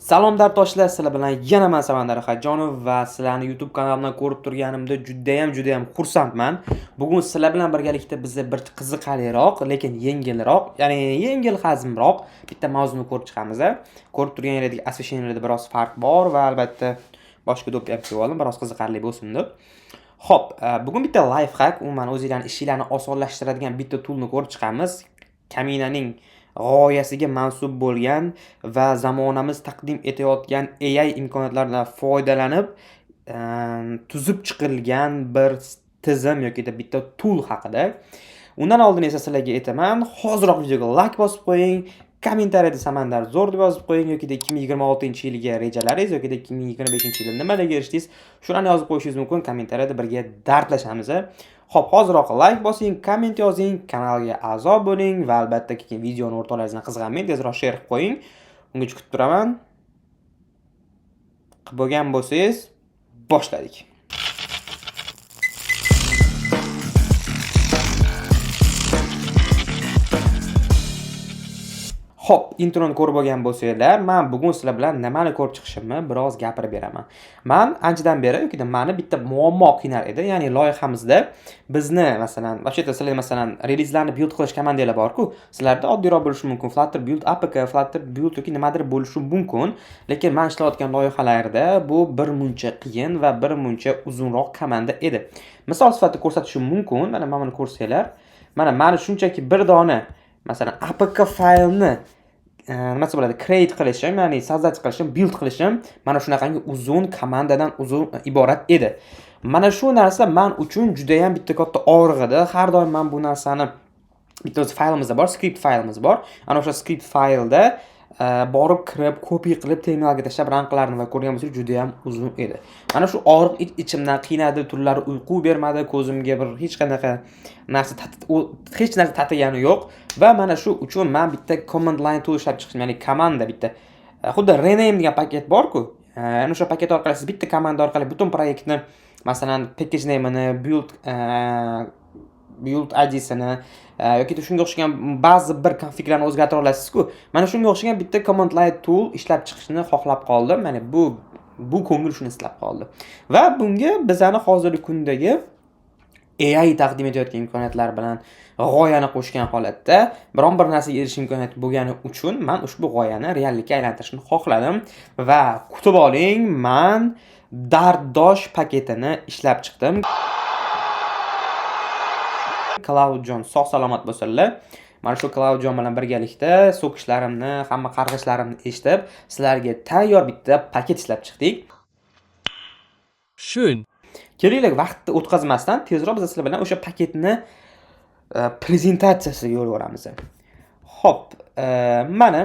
Salom dardoshlar, sizlar bilan yana men Samandar Xajonov va sizlarni YouTube kanalimdan ko'rib turganimda judayam xursandman. Bugun sizlar bilan birgalikda bizga bir qiziqarliroq, lekin yengilroq, ya'ni yengil hazmroq bitta mavzuni ko'rib chiqamiz. Ko'rib turganingizdek, asosiylarda biroz farq bor va albatta boshqa do'p ham oldim, biroz qiziqarli bo'lsin deb. Xo'p, bugun bitta life hack, umuman o'zingizlarning ishinglarni osonlashtiradigan bitta toolni ko'rib chiqamiz. Kaminaning g'oyasiga mansub bo'lgan va zamonamiz taqdim etayotgan AI imkoniyatlaridan foydalanib tuzib chiqilgan bir tizim yoki bitta tool haqida. Undan oldin esa sizlarga aytaman, hoziroq videoga like bosib qo'ying, kommentariyada Samandar zo'r deb yozib qo'ying yoki 2026-yilga rejalaringiz yoki 2025-yilda nimalarga erishdingiz, shularni yozib qo'yishingiz mumkin. Kommentariyada birga dardlashamiz. Xo'p, hoziroq like bosing, komment yozing, kanalga a'zo bo'ling va albatta keyin videoni o'rtalaringizdan qizg'anmang, tezroq share qilib qo'ying. Ungacha kutib turaman. Qilib bo'lgan bo'lsangiz, boshladik. Xo'p, introni ko'rib bo'lgan bo'lsanglar, men bugun sizlar bilan nimani ko'rib chiqishimni biroz gapirib beraman. Men anchadan beri yoki mani bitta muammo qiynar edi. Ya'ni loyihamizda bizni masalan, vaqtida sizlar masalan relizlarni build qilish komandalar bor-ku, sizlarda oddiyroq bo'lishi mumkin. Flutter build APK, Flutter build yoki nimadir bo'lishi mumkin, lekin men ishlayotgan loyihalarda bu bir muncha qiyin va bir muncha uzunroq komanda edi. Misol sifatida ko'rsatishim mumkin. Mana buni ko'rsanglar, mana shunchaki bir dona masalan APK faylni nima bo'ladi, create qilishim, ya'ni sozdать qilishim, build qilishim mana shunaqangi uzun komandadan iborat edi. Mana shu narsa men uchun juda ham bitta katta og'riq edi. Har doim men bu narsani bitta faylimiz bor, script faylimiz bor. Ana o'sha script faylda borib kirib, copy qilib terminalga tashlab run qilardim va ko'rgan bo'lsangiz juda ham uzun edi. Mana shu og'riq ichimdan qiynadi, tunlari uyqu bermadi, ko'zimga bir hech qanaqa narsa tatigani yo'q va mana shu uchun men bitta command line tool ishlab chiqdim, ya'ni komanda bitta xuddi rename degan paket bor-ku, ana o'sha paket orqali siz bitta komanda orqali butun proyektni masalan package name'ini, build ID'sini yoki shunga o'xshagan ba'zi bir konfiglarni o'zgartira olasiz-ku. Mana shunga o'xshagan bitta command line tool ishlab chiqishni xohlab qoldim. Mana bu ko'ngil shuni istab qoldi. Va bunga bizani hozirgi kundagi AI taqdim etayotgan imkoniyatlar bilan g'oyani qo'shgan holatda biron bir narsaga erishish imkoniyati bo'lgani uchun men ushbu g'oyani reallikka aylantirishni xohladim va kutib oling, men Dardosh paketini ishlab chiqdim. Cloudjon sog' salomat bo'lsinlar. Mana shu Cloudjon bilan birgalikda so'kishlarimni, hamma qarg'ishlarimni eshitib, sizlarga tayyor bitta paket ishlab chiqdik. Shun. Kerakli vaqtni o'tkazmasdan tezroq biz sizlar bilan o'sha paketni prezentatsiyasiga yo'l olamiz. Xo'p, mana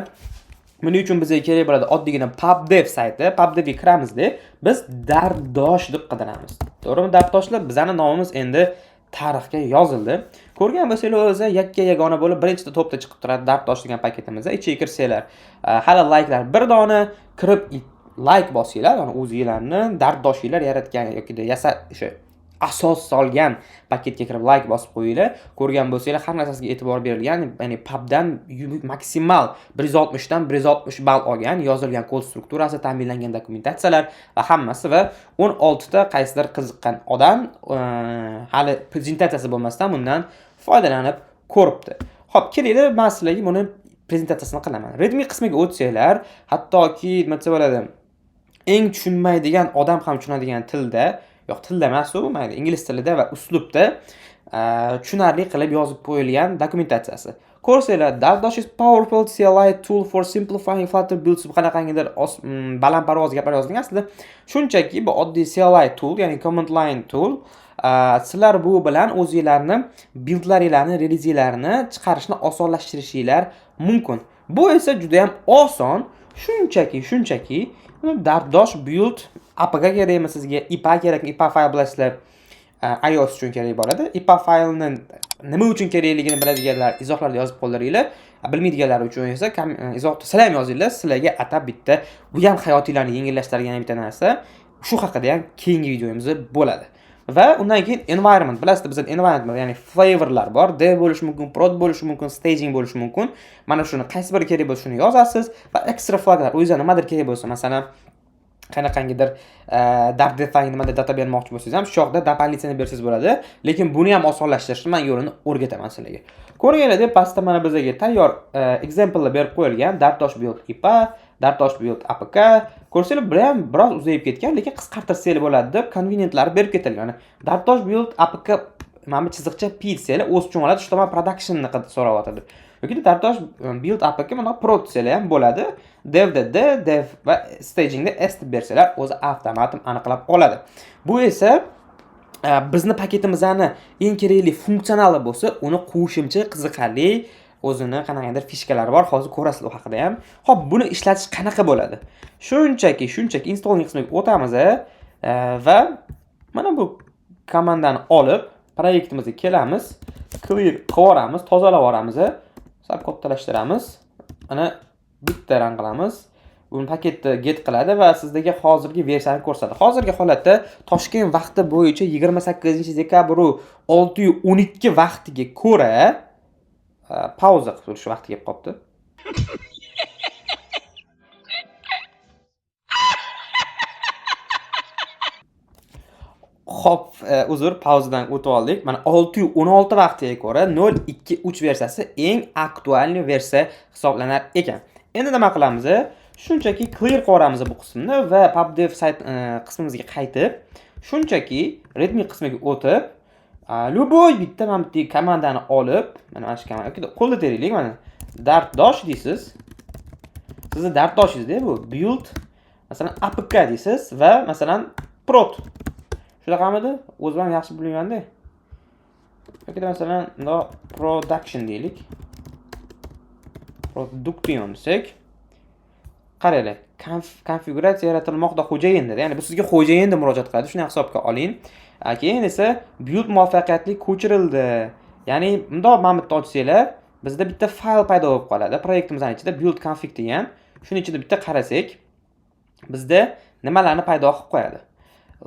buning uchun bizga kerak bo'ladi oddiygina PubDev sayti. PubDevga kiramizda biz Dardosh deb qidiramiz. To'g'rimi dardoshlar? Bizning nomimiz endi tarixga yozildi. Ko'rgan bo'lsanglar o'zi yakka yagona bo'lib birinchi to'pda chiqib turadi Dardosh degan paketimizda. Ichiga kirsanglar, hali likelar bir dona kirib like bosinglar, ya'ni o'zingizlarni dardoshinglar yaratgan yoki o'sha asos solgan paketga kirib like bosib qo'yinglar. Ko'rgan bo'lsanglar, har narsasiga e'tibor berilgan, ya'ni pubdan maksimal 160 dan 160 ball olgan, yozilgan kod strukturasi, ta'minlangan dokumentatsiyalar va hammasi va 16 ta qaysidir qiziqqan odam hali prezentatsiyasi bo'lmasdan bundan foydalanib ko'ribdi. Xo'p, keling, men sizlarga buni prezentatsiyasini qilaman. Redmi qismiga o'tsanglar, hattoki nima desa bo'ladi, eng tushunmaydigan odam ham tushunadigan tilda, yo'q tilda emas u, mayli, ingliz tilida va uslubda tushunarli qilib yozib qo'yilgan dokumentatsiyasi. Ko'rsanglar, Dardosh is powerful CLI tool for simplifying Flutter builds qanaqangidir balandparvoz gaplar yozilgan. Aslida shunchaki bu oddiy CLI tool, ya'ni command line tool. Sizlar bu bilan o'zingizlarni buildlaringlarni, relizinglarni chiqarishni osonlashtirishinglar mumkin. Bu esa juda ham oson. Shunchaki Dardosh build APK kerakmi sizga? IPA kerakmi? IPA fayl bilasizlar. iOS uchun kerak bo'ladi. IPA faylni nima uchun kerakligini biladiganlar izohlarda yozib qoldiringlar. Bilmaydiganlar uchun esa izohda sizlar ham yozinglar. Sizlarga atab bitta bu ham hayotinglarni yengillashtiradigan bitta narsa. Shu haqida ham keyingi videomizda bo'ladi. va undan keyin environment. Bilasizlar, bizda environment, ya'ni flavorlar bor. Dev bo'lishi mumkin, prod bo'lishi mumkin, staging bo'lishi mumkin. Mana shuni qaysi biri kerak bo'lsa shuni yozasiz va extra flaglar o'zingizga nimadir kerak bo'lsa, masalan, qanaqangidir dap define nimada data bermoqchi bo'lsangiz ham shu yoqda dap alitsiyani bersangiz bo'ladi. Lekin buni ham osonlashtirishni men yo'lini o'rgataman sizlarga. Ko'rganinglardek, pastda mana bizga tayyor examplelar berib qo'yilgan. Dartosh build IPA, Dartosh build APK. Ko'rsanglar, bu ham biroz uzayib ketgan, lekin qisqartirsanglar bo'ladi deb convenientlar berib ketilgan. Dartosh build APK mana bu chiziqcha P desanglar o'z uchun oladi, shu tomon productionni so'rayotadi. Yoki Dartosh build APK mana prod desanglar ham bo'ladi. Devda dev va stagingda s deb bersalar o'zi avtomatik aniqlab oladi. Bu esa bizni paketimizning eng kerakli funksionali bo'lsa, uni qo'shimcha qiziqarli o'zini qanaqadir fishkalari bor. Hozir ko'rasiz u haqida ham. Xo'p, buni ishlatish qanaqa bo'ladi? Shunchaki installing qismiga o'tamiz va mana bu komandani olib proyektimizga kelamiz, clear qilib yuboramiz, tozalab yuboramiz, sal kattalashtiramiz. Mana bitta rang qilamiz. Buni paketni get qiladi va sizlarga hozirgi versiyani ko'rsatadi. Hozirgi holatda Toshkent vaqti bo'yicha 28-dekabr 6:12 vaqtiga ko'ra pauza qilib turish vaqti kelib qopti. Xo'p, uzr, pauzadan o'tib oldik. Mana 6:16 vaqtiga ko'ra 0.2.3 versiyasi eng aktualniy versiya hisoblanar ekan. Endi nima qilamiz? Shunchaki clear qilamiz bu qismni va pubdev sayt qismimizga qaytib, shunchaki readme qismiga o'tib, любой bitta mana bu komandani olib, mana shu komanda qo'lda teraylik, mana dartdosh deysiz. Sizni dartdoshingiz-da bu build, masalan apk deysiz va masalan prod. Shunaqamidi? O'zim ham yaxshi bilganda. Yoki masalan production deylik. Production desak, qaranglar, konfiguratsiya yaratilmoqda xo'jayin dedi. Ya'ni bu sizga xo'jayin deb murojaat qiladi. Shuni hisobga oling. Keyin esa build muvaffaqiyatli ko'chirildi. Ya'ni bundoq mana bitta ochsanglar, bizda bitta fayl paydo bo'lib qoladi. Proyektimizning ichida build config degan. Shuning ichida bitta qarasak, bizda nimalarni paydo qilib qo'yadi.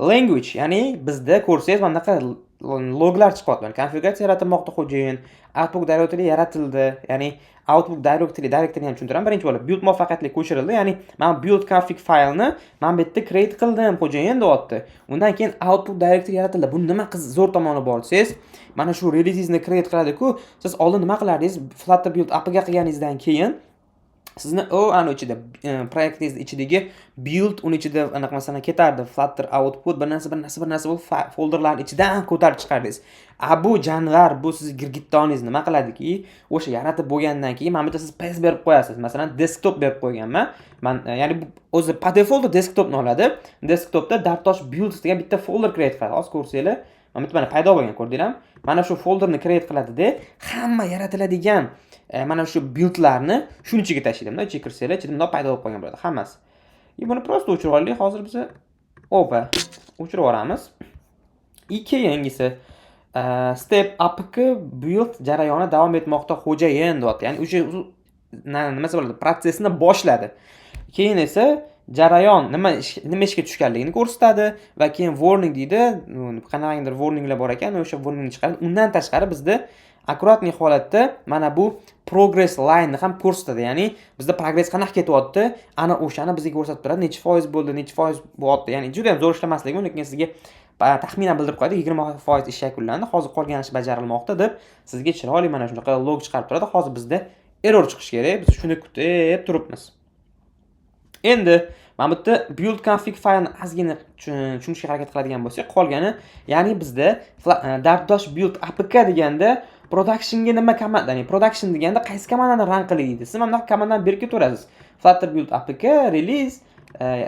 Language, ya'ni bizda ko'rsangiz mana bunaqa loglar chiqyapti. Konfiguratsiya yaratilmoqda xo'jayin, output directory yaratildi. Ya'ni output directory ham tushuntiraman. Birinchi bo'lib build muvaffaqiyatli ko'chirildi. Ya'ni men build config faylni men bu yerda create qildim, xo'jayin deyapti. Undan keyin output directory yaratildi. Bu nima zo'r tomoni bor desangiz, mana shu release'ni create qiladi-ku, siz oldin nima qilardingiz? Flutter build APK qilganingizdan keyin sizni ana ichida proyektingiz ichidagi build uni ichida anaqa masalan ketardi, Flutter output bir narsa bu folderlarning ichidan ko'tarib chiqardingiz. Bu janvar, bu siz girgittoningiz nima qiladiki, o'sha yaratib bo'lgandan keyin mana bu yerda siz paste berib qo'yasiz. Masalan, desktop berib qo'yganman. Men ya'ni o'zi by default desktopni oladi. Desktopda Dartosh build degan bitta folder create qiladi. Hozir ko'rsanglar, mana bu paydo bo'lgan, ko'rdinglarmi? Mana shu folderni create qiladi-da, hamma yaratiladigan mana shu buildlarni shuning ichiga tashlaydi. Ichiga kirsanglar, ichida bunday paydo bo'lib qolgan bo'ladi hammasi. Buni prosta o'chirib olaylik. Hozir biz o'chirib yuboramiz. Keyingisi step apk build jarayoni davom etmoqda xo'jayin deyapti. Ya'ni o'sha nimasi bo'ladi? Protsessni boshladi. Keyin esa jarayon nima ishga tushganligini ko'rsatadi va keyin warning deydi. Qanaqadir warninglar bor ekan, o'sha warningni chiqaradi. Undan tashqari bizda akkuratniy holatda mana bu progress line ni ham ko'rsatadi. Ya'ni bizda progress qanaqa ketyapti, ana o'shani bizga ko'rsatib turadi. Necha foiz bo'ldi, necha foiz bo'lyapti. Ya'ni juda ham zo'r ishlamasligi, lekin sizga taxminan bildirib qo'yadi. 20% ish yakunlandi, hozir qolgan ish bajarilmoqda deb sizga chiroyli mana shunaqa log chiqarib turadi. Hozir bizda error chiqishi kerak. Biz shuni kutib turibmiz. Endi mana bu yerda build config faylni ozgina tushunishga harakat qiladigan bo'lsak, qolgani, ya'ni bizda Dartosh build apk deganda productionga nima komanda, ya'ni production deganda qaysi komandani run qilaydi? Siz mana bu komandani berib ketaverasiz. Flutter build apk release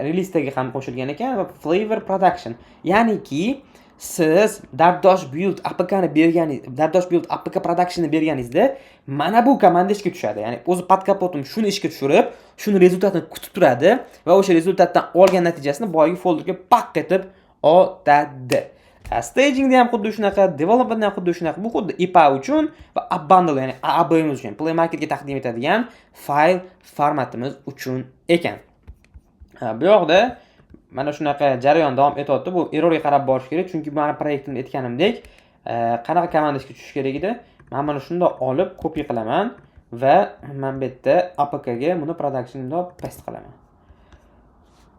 releasedagi ham qo'shilgan ekan va flavor production. Ya'niki siz Dartosh build apkni berganingiz, Dartosh build apk production'ni berganingizda mana bu komanda ishga tushadi. Ya'ni o'zi pod kapotim shuni ishga tushirib, shuni rezultatini kutib turadi va o'sha rezultatdan olgan natijasini boyagi folderga pak etib oladi. Stagingda ham xuddi shunaqa, developmentda ham xuddi shunaqa. Bu xuddi IPA uchun va app bundle, ya'ni AB'imiz uchun, Play Marketga taqdim etadigan fayl formatimiz uchun ekan. Bu yoqda mana shunaqa jarayon davom etyapti. Bu errorga qarab borish kerak, chunki meni proyektimda aytganimdek, qanaqa komanda ishga tushishi kerak edi. Men mana shunda olib copy qilaman va men bu yerda apk ga buni productionda paste qilaman.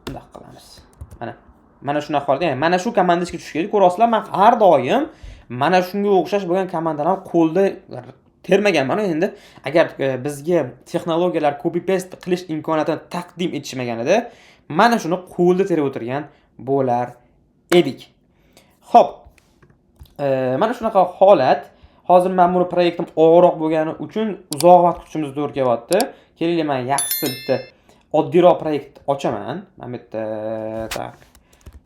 Bunday qilamiz. Mana shunaqa holda, ya'ni mana shu komanda ishga tushishi kerak. Ko'rasizlar, men har doim mana shunga o'xshash bo'lgan komandalarni qo'lda termaganman. Endi agar bizga texnologiyalar copy paste qilish imkoniyatini taqdim etishmaganida, mana shuni qo'lda terib o'tirgan bo'lar edik. Xo'p, mana shunaqa holat. Hozir men buni proyektim og'irroq bo'lgani uchun uzoq vaqt kutishimiz to'g'ri kelyapti. Keling, men yaxshisi bitta oddiyroq proyekt ochaman. Mana bu yerda tak.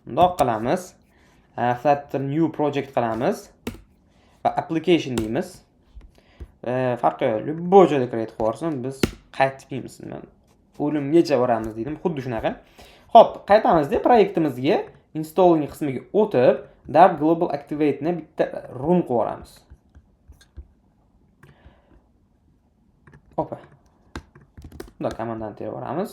Bundoq qilamiz. Flutter new project qilamiz va application deymiz. Farqi yo'q. Любой joyda create qilib biz qaytmaymiz. O'limgacha boramiz dedim, xuddi shunaqa. Xo'p, qaytamiz-da proyektimizga, installing qismiga o'tib, Dart Global Activate ni bitta run qilib olamiz. Ho'pa. Bunda komandani terib olamiz.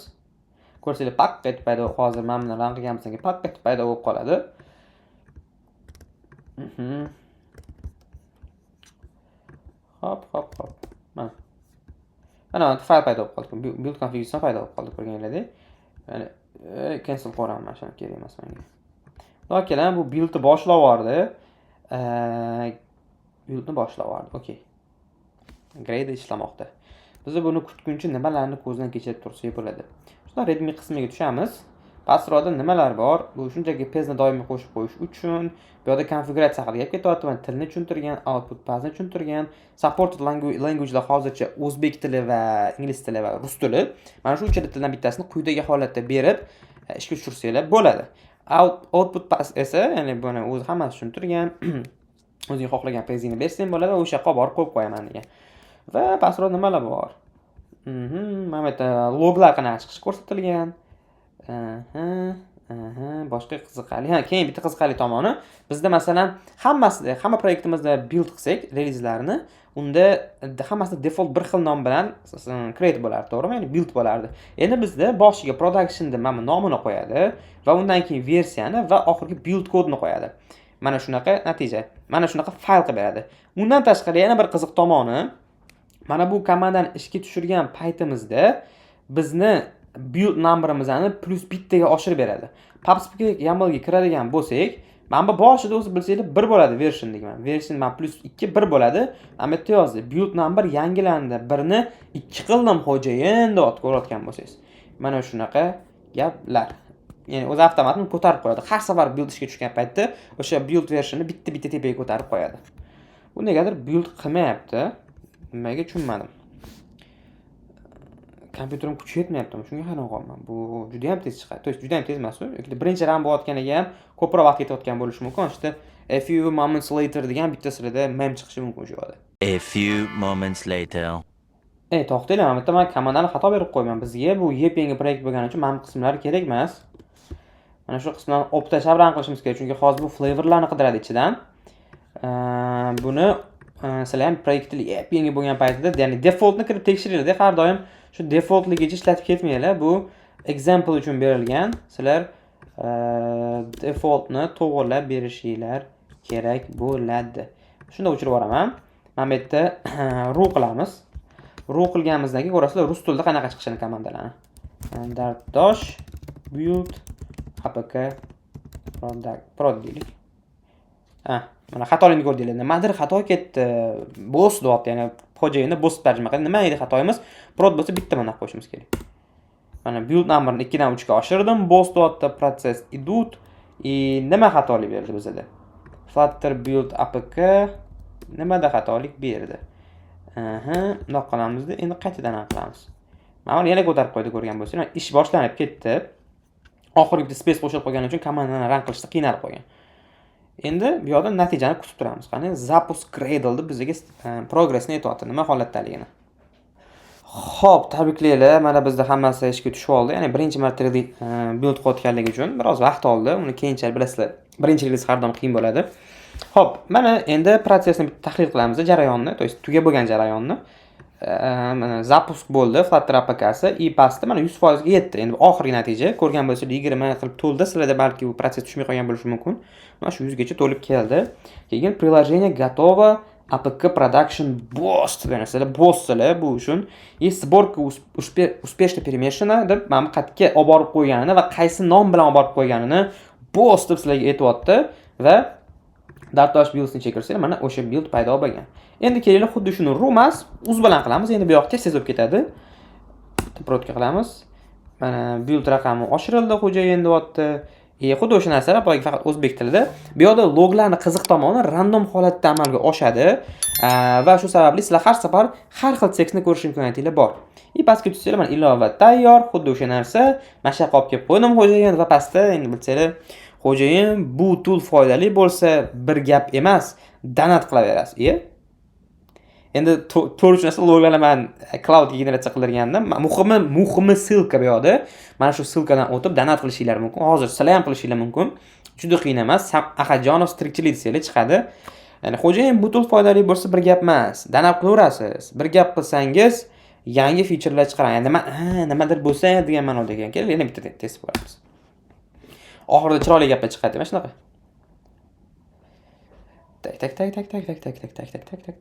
Ko'rsanglar paket paydo, hozir men buni run qilganimdan paket paydo bo'lib qoladi. Hop. Mana fayl paydo bo'lib qoldi. Build configuration paydo bo'lib qoldi, ko'rganinglardek. Ya'ni cancel qilamiz, mana shuni kerak emas menga. Lokilan bu buildni boshlab yubordi. Buildni boshlab yubordi. Okay. Grade ishlamoqda. Biz buni kutguncha nimalarni ko'zdan kechirib tursak bo'ladi. Shunda readme qismiga tushamiz. Pastroda nimalar bor? Bu shunchaki pezni doimiy qo'shib qo'yish uchun, bu yerda konfiguratsiya haqida gap ketyapti. Men tilni tushuntirgan, output pathni tushuntirgan, supported language'lar hozircha o'zbek tili va ingliz tili va rus tili. Mana shu uchta tildan bittasini quyidagi holatda berib ishga tushirsanglar bo'ladi. Output path esa, ya'ni buni o'zi hammasi tushuntirgan. O'zing xohlagan pezingni bersang bo'ladi, o'sha yoqqa borib qo'yib qo'yaman degan. Va pastroda nimalar bor? Mana bu yerda loglar qanaqa chiqishi ko'rsatilgan. Boshqa qiziqarli. Keyin bitta qiziqarli tomoni, bizda masalan hamma proyektimizda build qilsak, relizlarni, unda hammasida default bir xil nom bilan create bo'lardi, to'g'rimi? Ya'ni build bo'lardi. Endi bizda boshiga production'da mana nomini qo'yadi va undan keyin versiyani va oxirgi build kodini qo'yadi. Mana shunaqa natija, mana shunaqa fayl qilib beradi. Undan tashqari yana bir qiziq tomoni, mana bu komandani ishga tushirgan paytimizda bizni build numberimizni plus bittaga oshirib beradi. PubSpec YAMLga kiradigan bo'lsak, mana bu boshida o'zi bilsanglar 1 bo'ladi version degan. Version men plus 2 1 bo'ladi. Mana bu yerda yozdi. Build number yangilandi. 1 ni 2 qildim xo'jayin deb ko'rayotgan bo'lsangiz. Mana shunaqa gaplar. Ya'ni o'zi avtomatni ko'tarib qo'yadi. Har safar build ishga tushgan paytda o'sha build versionni bitta tepaga ko'tarib qo'yadi. Bu negadir build qilmayapti. Nimaga tushunmadim. Kompyuterim kuchi yetmayaptimi? Shunga hayron qolman. Bu juda ham tez chiqadi. To'g'ri, juda ham tez emas. Yoki birinchi ran bo'layotganiga ham ko'proq vaqt ketayotgan bo'lishi mumkin. Işte a few moments later degan bittasida mem chiqishi mumkin shu yerda. A few moments later. To'xtanglar, mana men komandani xato berib qo'yman. Bizga bu yangi proyekt bo'lgani uchun mana bu qismlar kerak emas. Mana shu qismlarni optashab ran qilishimiz kerak, chunki hozir bu flavorlarni qidiradi ichidan. Buni sizlar ham proyektli yangi bo'lgan paytida, ya'ni defaultni kirib tekshiringlar. Har doim shu defaultligicha ishlatib ketmanglar. Bu example uchun berilgan. Sizlar defaultni to'g'rilab berishinglar kerak bo'ladi. Shunda o'chirib yuboraman. Mana bu yerda ru qilamiz. Ru qilganimizdan keyin ko'rasizlar rus tilida qanaqa chiqishini komandalarni. Dart build apk prod deylik. Mana xatolikni ko'rdinglar. Nimadir xato ketdi. Boss deyapti, ya'ni xo'jayinni boss tarjima qildi. Nima edi xatoyimiz? Prod bo'lsa bitta mana qo'yishimiz kerak. Mana build numberni 2 dan 3 ga oshirdim. Boss deyapti, process idut. Nima xatolik berdi bizda? Flutter build apk nimada xatolik berdi? Bundoq qilamizda. Endi qaytadan qilamiz. Mana yana ko'tarib qo'ydi, ko'rgan bo'lsangiz. Ish boshlanib ketdi. Oxirgi bitta space qo'shib qo'ygani uchun komandani run qilishda qiynalib qolgan. Endi bu yerda natijani kutib turamiz. Qani zapusk Cradle'da bizga progressni aytyapti, nima holatdaligini. Xo'p, tabriklaylar. Mana bizda hammasi ishga tushib oldi. Ya'ni birinchi marta build qilayotganligi uchun biroz vaqt oldi. Uni keyinchalik bilasizlar, birinchi release har doim qiyin bo'ladi. Xo'p, mana endi protsessni tahlil qilamiz, jarayonni, to есть tugab bo'lgan jarayonni. mana zapusk bo'ldi Flutter applikasi и pastda mana 100% ga yetdi. Endi oxirgi natija ko'rgan bo'lsangiz 20 qilib to'ldi. Sizlarda balki bu proses tushmay qolgan bo'lishi mumkin. Mana shu 100 gacha to'lib keldi. Keyin приложение готово APK Production Boost deysizlar, boostlar bu uchun. И сборка успешно перемешана deb mana bu qayerga olib borib qo'yganini va qaysi nom bilan olib borib qo'yganini boost deb sizlarga aytibdi va Dartosh build'ni chekirsanglar mana o'sha build paydo bo'lgan. Endi kelinglar xuddi shuni rumas uz bilan qilamiz. Endi bu yoqqa tez bo'lib ketadi. Protka qilamiz. Mana build raqami oshirildi, xo'jayin deyapti. Xuddi o'sha narsalar boyagi faqat o'zbek tilida. Bu yerda loglarni qiziq tomoni random holatda amalga oshadi va shu sababli sizlar har safar har xil tekstni ko'rish imkoniyatingiz bor. Pastga tutsanglar mana ilova tayyor, xuddi o'sha narsa. Mana shu qolib kelib qo'ydim xo'jayin va pastda endi bilsanglar xo'jayin bu tool foydali bo'lsa bir gap emas, donat qilaverasiz. Endi to'g'ri tushunasiz, loglarni men cloudga generatsiya qildirgandim. Muhimi silka bu yoqda. Mana shu silkadan o'tib donat qilishinglar mumkin. Hozir sizlar ham qilishinglar mumkin. Juda qiyin emas. Ahajonov strictly desanglar chiqadi. Ya'ni xo'jayin bu tool foydali bo'lsa bir gap emas, donat qilaverasiz. Bir gap qilsangiz yangi featurelar chiqaradi. Endi nimadir bo'lsa degan ma'noda ekan. Keling, yana bitta test qilamiz. Oxirida chiroyli gaplar chiqadi, mana shunaqa.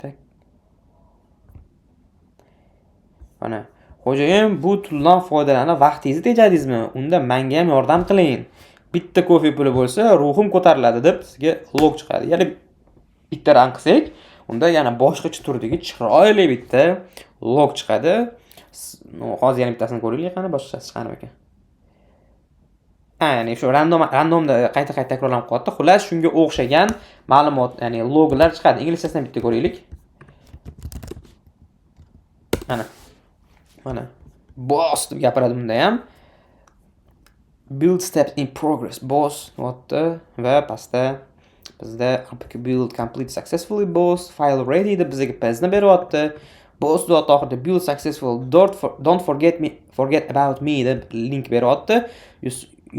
Tak. Mana xo'jayin bu tooldan foydalanib vaqtingizni tejadingizmi? Unda menga ham yordam qiling. Bitta kofe puli bo'lsa, ruhim ko'tariladi deb sizga log chiqadi. Ya'ni bitta rang qilsak, unda yana boshqacha turdagi chiroyli bitta log chiqadi. Hozir yana bittasini ko'raylik, qani boshqasi chiqadi ekan. Ya'ni shu randomda qayta takrorlanib qo'yadi. Xullas, shunga o'xshagan ma'lumot, ya'ni loglar chiqadi. Inglizchasidan bitta ko'raylik. Mana boss deb gapiradi bunda ham. Build steps in progress boss notda va pastda bizda APK build complete successfully boss file ready deb bizga pezni beryapti. Boss dot oxirida build successful don't forget about me deb link beryapti.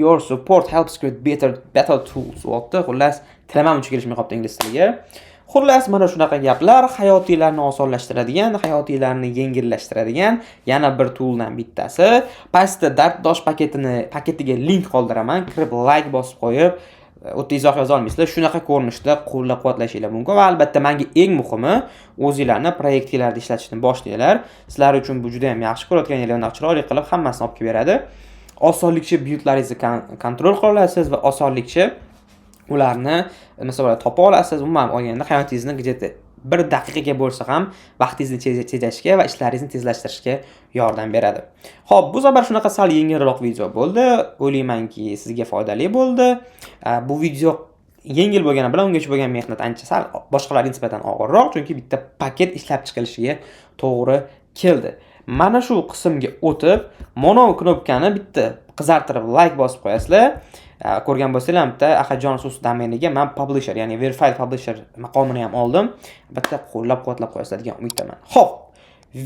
Your support helps create better tools deyapti. Xullas tilamam uchun kelishmay qolibdi ingliz tiliga. Xullas mana shunaqa gaplar hayotinglarni osonlashtiradigan, hayotinglarni yengillashtiradigan yana bir tooldan bittasi. Pastda Dartdosh paketiga link qoldiraman. Kirib like bosib qo'yib, o'tda izoh yoza olmaysizlar. Shunaqa ko'rinishda qo'llab-quvvatlashingiz mumkin va albatta menga eng muhimi o'zingizlarni proyektinglarda ishlatishni boshlanglar. Sizlar uchun bu juda ham yaxshi ko'rayotganingizni chiroyli qilib hammasini olib kelib beradi. Osonlikcha buildlaringizni kontrol qila olasiz va osonlikcha ularni masalan topa olasiz. Umuman olganda hayotingizni где-то 1 daqiqaga bo'lsa ham vaqtingizni tejashga va ishlaringizni tezlashtirishga yordam beradi. Xo'p, bu safar shunaqa sal yengilroq video bo'ldi. O'ylaymanki, sizga foydali bo'ldi. Bu video yengil bo'lgani bilan ungacha bo'lgan mehnat ancha sal boshqalarga nisbatan og'irroq, chunki bitta paket ishlab chiqilishiga to'g'ri keldi. Mana shu qismga o'tib, mono knopkani bitta qizartirib like bosib qo'yasizlar. Ko'rgan bo'lsanglar, bitta Ahajonov domeniga men publisher, ya'ni verified publisher maqomini ham oldim. Bitta qo'llab-quvvatlab qo'yasizlar degan umiddaman. Xo'p,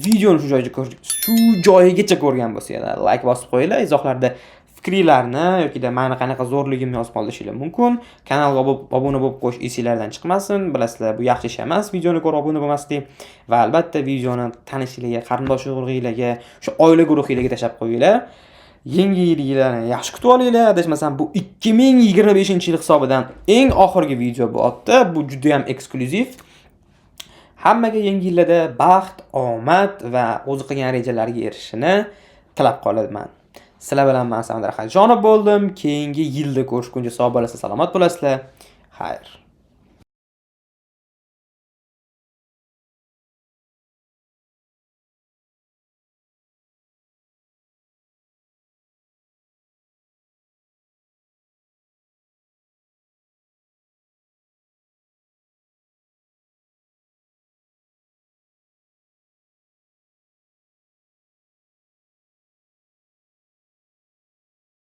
videoni shu joyigacha ko'rgan bo'lsanglar, like bosib qo'yinglar. Izohlarda fikringizni yoki da meni qanaqa zo'rligimni yozib qolishingiz mumkin. Kanalga obuna bo'lib qo'yish esingizdan chiqmasin. Bilasizlar, bu yaxshi ish emas, videoni ko'rib obuna bo'lmaslik va albatta videoni tanishinglarga, qarindosh urug'inglarga, shu oila guruhinglarga tashab qo'yinglar. Yangi yillarni yaxshi kutib olinglar. Adashmasam bu 2025-yil hisobidan eng oxirgi video bo'lyapti. Bu juda ham eksklyuziv. Hammaga yangi yillarda baxt, omad va o'zi qilgan rejalariga erishishini tilab qolaman. Sizlar bilan men Samandar Ahajonov bo'ldim. Keyingi yilda ko'rishguncha sog' bo'lasizlar, salomat bo'lasizlar. Xayr.